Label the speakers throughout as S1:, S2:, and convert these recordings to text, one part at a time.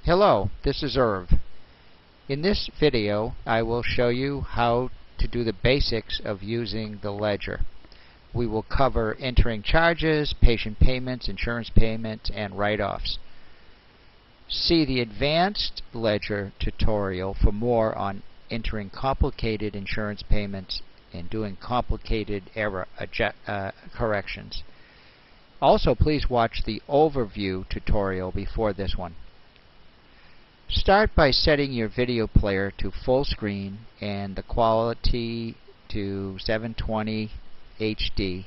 S1: Hello, this is Irv. In this video, I will show you how to do the basics of using the ledger. We will cover entering charges, patient payments, insurance payments, and write-offs. See the advanced ledger tutorial for more on entering complicated insurance payments and doing complicated error corrections. Also, please watch the overview tutorial before this one. Start by setting your video player to full screen and the quality to 720 HD,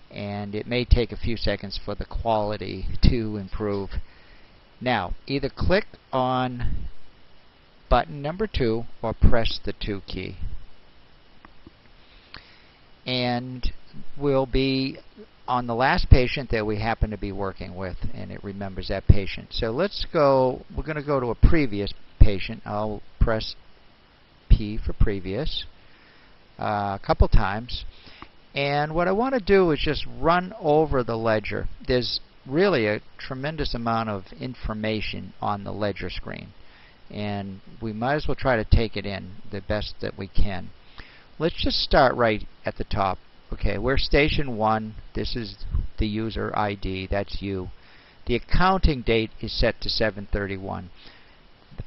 S1: and it may take a few seconds for the quality to improve. Now, either click on button number 2 or press the 2 key, and we'll be on the last patient that we happen to be working with, and it remembers that patient. So let's go, we're going to go to a previous patient. I'll press P for previous a couple times, and what I want to do is just run over the ledger. There's really a tremendous amount of information on the ledger screen, and we might as well try to take it in the best that we can. Let's just start right at the top. Okay, we're station 1. This is the user ID. That's you. The accounting date is set to 7/31.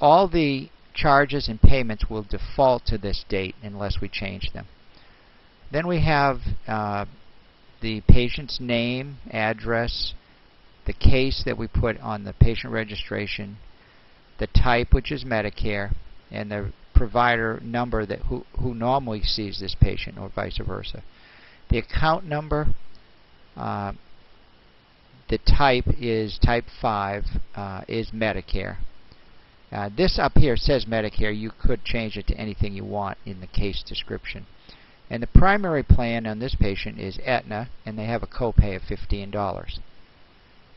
S1: All the charges and payments will default to this date unless we change them. Then we have the patient's name, address, the case that we put on the patient registration, the type, which is Medicare, and the provider number that who normally sees this patient, or vice versa. The account number, the type is type 5, is Medicare. This up here says Medicare. You could change it to anything you want in the case description. And the primary plan on this patient is Aetna, and they have a copay of $15.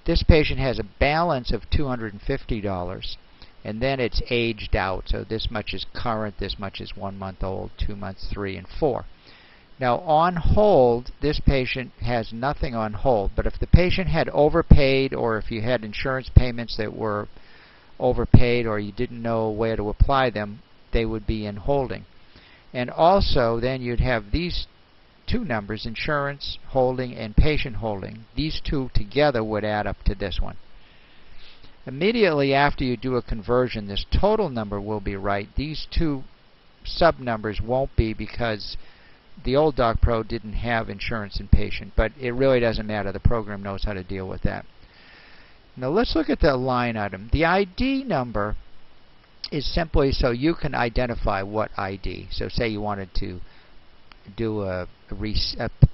S1: This patient has a balance of $250, and then it's aged out. So this much is current, this much is 1 month old, 2 months, 3, and 4. Now, on hold, this patient has nothing on hold, but if the patient had overpaid, or if you had insurance payments that were overpaid, or you didn't know where to apply them, they would be in holding. And also, then you'd have these two numbers, insurance holding and patient holding. These two together would add up to this one. Immediately after you do a conversion, this total number will be right. These two sub-numbers won't be, because the old DocPro didn't have insurance and patient, but it really doesn't matter. The program knows how to deal with that. Now let's look at the line item. The ID number is simply so you can identify what ID. So say you wanted to do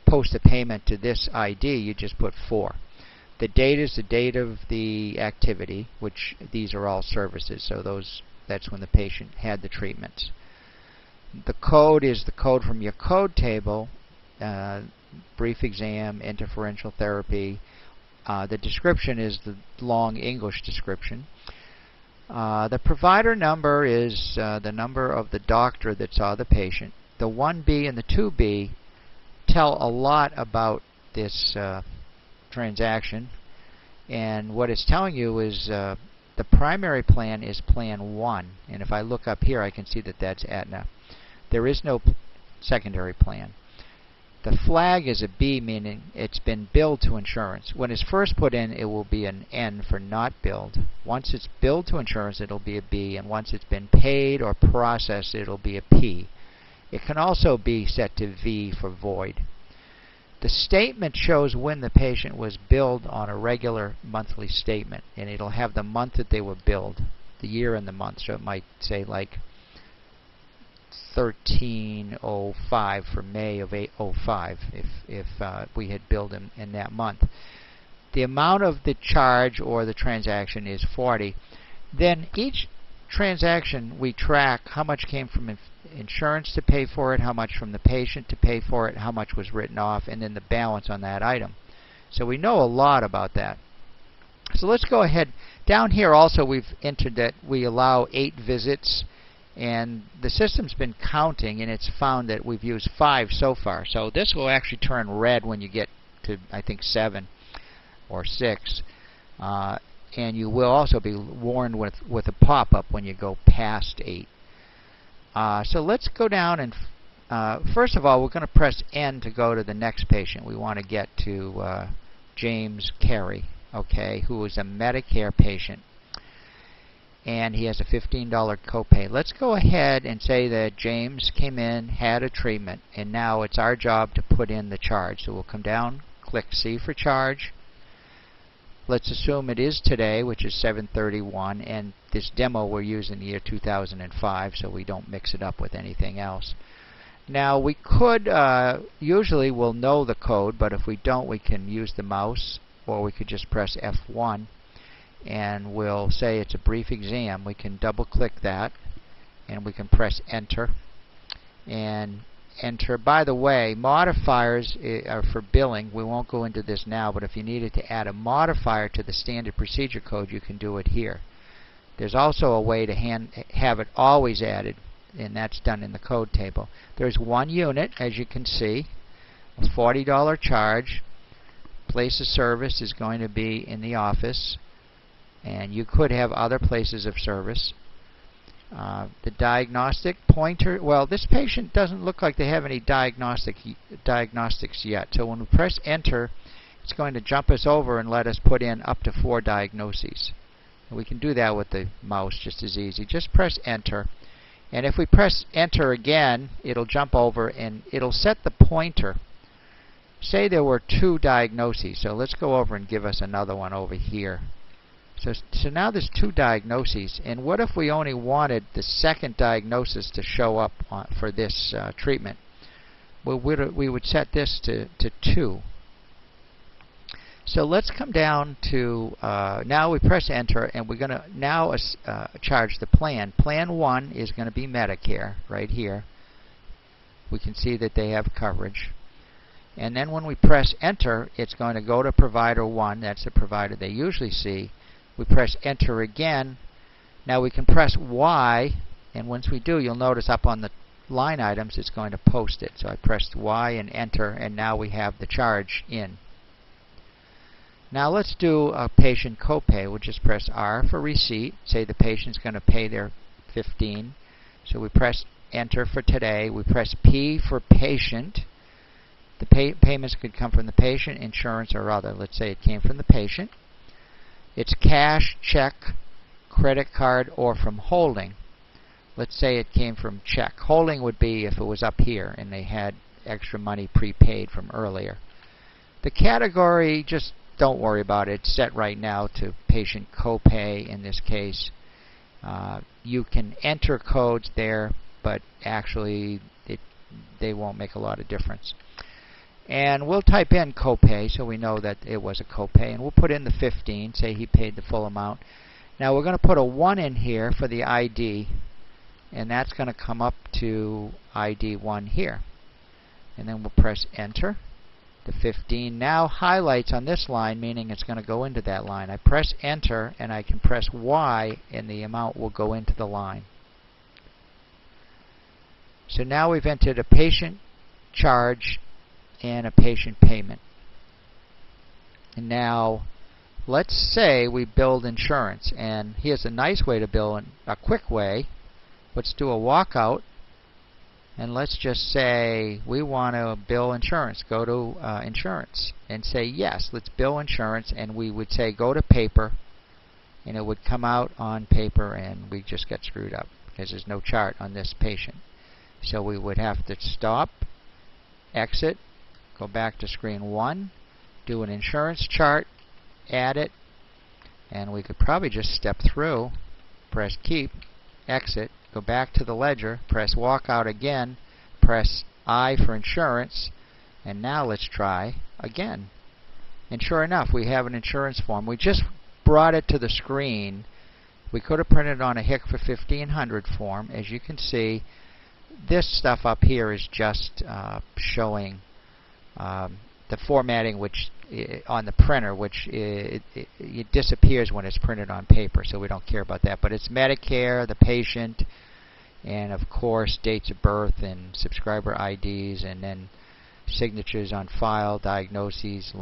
S1: post a payment to this ID, you just put 4. The date is the date of the activity, which these are all services, so that's when the patient had the treatments. The code is the code from your code table, brief exam, interferential therapy. The description is the long English description. The provider number is the number of the doctor that saw the patient. The 1B and the 2B tell a lot about this transaction, and what it's telling you is the primary plan is plan 1, and if I look up here I can see that that's Aetna. There is no secondary plan. The flag is a B, meaning it's been billed to insurance. When it's first put in, it will be an N for not billed. Once it's billed to insurance, it'll be a B, and once it's been paid or processed, it'll be a P. It can also be set to V for void. The statement shows when the patient was billed on a regular monthly statement, and it'll have the month that they were billed, the year and the month. So it might say like 1305 for May of 05 if we had billed him in that month. The amount of the charge or the transaction is 40. Then each transaction we track how much came from insurance to pay for it, how much from the patient to pay for it, how much was written off, and then the balance on that item. So we know a lot about that. So let's go ahead. Down here also we've entered that we allow 8 visits, and the system's been counting, and it's found that we've used 5 so far. So this will actually turn red when you get to, I think, 7 or 6. and you will also be warned with a pop-up when you go past 8. So let's go down and first of all, we're going to press N to go to the next patient. We want to get to James Carey, okay, who is a Medicare patient, and he has a $15 copay. Let's go ahead and say that James came in, had a treatment, and now it's our job to put in the charge. So we'll come down, click C for charge. Let's assume it is today, which is 7/31, and this demo we're using the year 2005, so we don't mix it up with anything else. Now we could, usually we'll know the code, but if we don't, we can use the mouse, or we could just press F1, and we'll say it's a brief exam. We can double click that, and we can press enter, and enter. By the way, modifiers are for billing. We won't go into this now, but if you needed to add a modifier to the standard procedure code, you can do it here. There's also a way to have it always added, and that's done in the code table. There's 1 unit, as you can see, a $40 charge. Place of service is going to be in the office, and you could have other places of service. The diagnostic pointer, well, this patient doesn't look like they have any diagnostics yet. So when we press enter, it's going to jump us over and let us put in up to 4 diagnoses. And we can do that with the mouse just as easy. Just press enter. And if we press enter again, it'll jump over and it'll set the pointer. Say there were 2 diagnoses. So let's go over and give us another one over here. So now there's 2 diagnoses, and what if we only wanted the second diagnosis to show up for this treatment? Well, we would set this to 2. So let's come down to, now we press enter, and we're going to now charge the plan. Plan 1 is going to be Medicare, right here. We can see that they have coverage. And then when we press enter, it's going to go to provider 1. That's the provider they usually see. We press enter again. Now we can press Y, and once we do, you'll notice up on the line items it's going to post it. So I pressed Y and enter, and now we have the charge in. Now let's do a patient copay. We'll just press R for receipt. Say the patient's going to pay their $15. So we press enter for today. We press P for patient. The payments could come from the patient, insurance, or other. Let's say it came from the patient. It's cash, check, credit card, or from holding. Let's say it came from check. Holding would be if it was up here and they had extra money prepaid from earlier. The category, just don't worry about it. It's set right now to patient copay in this case. You can enter codes there, but actually they won't make a lot of difference. And we'll type in copay so we know that it was a copay, and we'll put in the 15, say he paid the full amount. Now we're going to put a 1 in here for the ID, and that's going to come up to ID 1 here. And then we'll press enter. The 15 now highlights on this line, meaning it's going to go into that line. I press enter, and I can press Y, and the amount will go into the line. So now we've entered a patient charge and a patient payment. And now let's say we build insurance, and here's a nice way to bill, a quick way. Let's do a walkout, and let's just say we want to bill insurance. Go to insurance and say yes, let's bill insurance, and we would say go to paper, and it would come out on paper, and we just get screwed up because there's no chart on this patient. So we would have to stop, exit, go back to screen 1, do an insurance chart, add it, and we could probably just step through, press keep, exit, go back to the ledger, press walkout again, press I for insurance, and now let's try again. And sure enough, we have an insurance form. We just brought it to the screen. We could have printed on a HIC for 1500 form. As you can see, this stuff up here is just showing the formatting which on the printer, which it disappears when it's printed on paper, so we don't care about that. But it's Medicare, the patient, and of course dates of birth and subscriber IDs, and then signatures on file, diagnoses,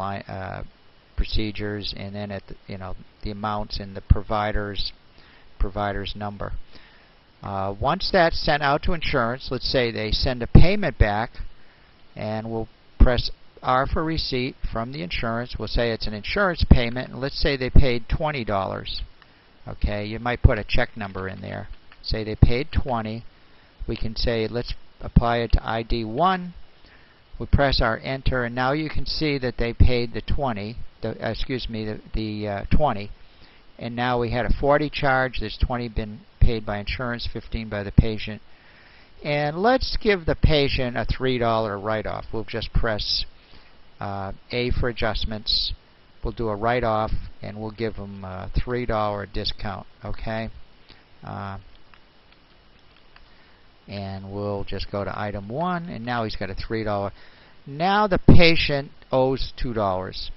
S1: procedures, and then at the amounts and the provider's number. Once that's sent out to insurance, let's say they send a payment back, and we'll press R for receipt from the insurance. We'll say it's an insurance payment, and let's say they paid $20. Okay, you might put a check number in there. Say they paid $20. We can say let's apply it to ID 1. We press our enter, and now you can see that they paid the 20. The 20. And now we had a 40 charge. There's 20 been paid by insurance, 15 by the patient. And let's give the patient a $3 write-off. We'll just press A for adjustments. We'll do a write-off, and we'll give them a $3 discount. Okay. And we'll just go to item 1, and now he's got a $3. Now the patient owes $2.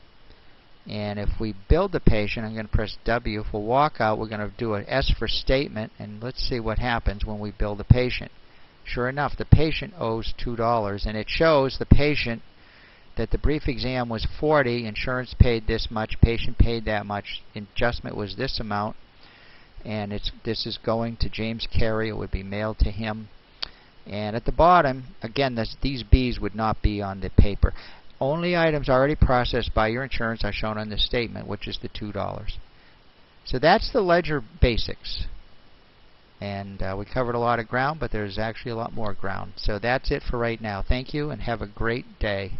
S1: And if we bill the patient, I'm going to press W. If we'll walk out, we're going to do an S for statement, and let's see what happens when we bill the patient. Sure enough, the patient owes $2, and it shows the patient that the brief exam was $40, insurance paid this much, patient paid that much, adjustment was this amount, and this is going to James Carey. It would be mailed to him. And at the bottom, again, these B's would not be on the paper. Only items already processed by your insurance are shown on this statement, which is the $2. So that's the ledger basics. And we covered a lot of ground, but there's actually a lot more ground. So that's it for right now. Thank you, and have a great day.